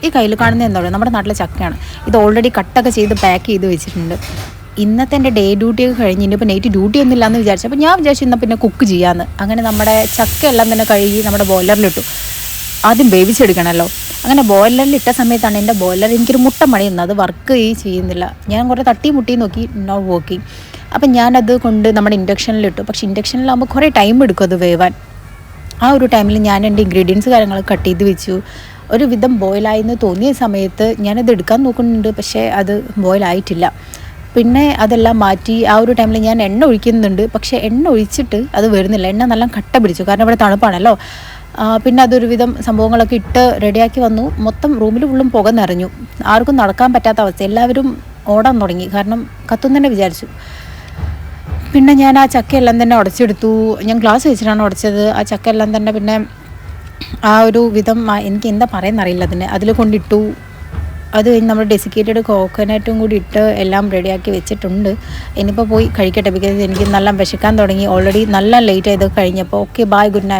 ഈ കയ്യിൽ കാണുന്നത് എന്താ പറയുക, നമ്മുടെ നാട്ടിലെ ചക്കയാണ്. ഇത് ഓൾറെഡി കട്ടൊക്കെ ചെയ്ത് പാക്ക് ചെയ്ത് വെച്ചിട്ടുണ്ട്. ഇന്നത്തെ എൻ്റെ ഡേ ഡ്യൂട്ടിയൊക്കെ കഴിഞ്ഞ് ഇനിയിപ്പോൾ നൈറ്റ് ഡ്യൂട്ടി ഒന്നും ഇല്ലയെന്ന് വിചാരിച്ചു. അപ്പോൾ ഞാൻ വിചാരിച്ചു എന്നാൽ പിന്നെ കുക്ക് ചെയ്യാമെന്ന്. അങ്ങനെ നമ്മുടെ ചക്കയെല്ലാം തന്നെ കഴുകി നമ്മുടെ ബോയിലറിലിട്ടു. ആദ്യം വേവിച്ചെടുക്കണമല്ലോ. അങ്ങനെ ബോയിലറിലിട്ട സമയത്താണ് എൻ്റെ ബോയിലർ എനിക്കൊരു മുട്ട മണിയുന്നത്. അത് വർക്ക് ചെയ്യുന്നില്ല. ഞാൻ കുറേ തട്ടി മുട്ടി നോക്കി, നോട്ട് വർക്കിംഗ്. അപ്പം ഞാനത് കൊണ്ട് നമ്മുടെ ഇൻഡക്ഷനിലിട്ടു. പക്ഷേ ഇൻഡക്ഷനിലാകുമ്പോൾ കുറേ ടൈം എടുക്കും അത് വേവാൻ. ആ ഒരു ടൈമിൽ ഞാൻ എൻ്റെ ഇൻഗ്രീഡിയൻസ് കാര്യങ്ങളൊക്കെ കട്ട് ചെയ്ത് വെച്ചു. ഒരു വിധം ബോയിലായെന്ന് തോന്നിയ സമയത്ത് ഞാനത് എടുക്കാൻ നോക്കുന്നുണ്ട്, പക്ഷേ അത് ബോയിലായിട്ടില്ല. പിന്നെ അതെല്ലാം മാറ്റി ആ ഒരു ടൈമിൽ ഞാൻ എണ്ണ ഒഴിക്കുന്നുണ്ട്. പക്ഷേ എണ്ണ ഒഴിച്ചിട്ട് അത് വരുന്നില്ല. എണ്ണ നല്ല കട്ട പിടിച്ചു, കാരണം ഇവിടെ തണുപ്പാണല്ലോ. പിന്നെ അതൊരു വിധം സംഭവങ്ങളൊക്കെ ഇട്ട് റെഡിയാക്കി വന്നു. മൊത്തം റൂമിൽ ഫുള്ളും പുക നിറഞ്ഞു. ആർക്കും നടക്കാൻ പറ്റാത്ത അവസ്ഥ. എല്ലാവരും ഓടാൻ തുടങ്ങി, കാരണം കത്തും തന്നെ വിചാരിച്ചു. പിന്നെ ഞാൻ ആ ചക്കയെല്ലാം തന്നെ ഉടച്ചെടുത്തു. ഞാൻ ഗ്ലാസ് വെച്ചിട്ടാണ് ഉടച്ചത്. ആ ചക്കയെല്ലാം തന്നെ പിന്നെ ആ ഒരു വിധം എനിക്ക് എന്താ പറയുന്നറിയില്ല അതിൽ കൊണ്ടിട്ടു. അത് കഴിഞ്ഞ് നമ്മൾ ഡെസിക്കേറ്റഡ് കോക്കനട്ടും കൂടി ഇട്ട് എല്ലാം റെഡിയാക്കി വെച്ചിട്ടുണ്ട്. ഇനിയിപ്പോൾ പോയി കഴിക്കട്ടെ, ബിക്കോസ് എനിക്ക് നല്ല വിശക്കാൻ തുടങ്ങി. ഓൾറെഡി നല്ല ലേറ്റ് ആയത് കഴിഞ്ഞപ്പോൾ. Okay, bye, good night.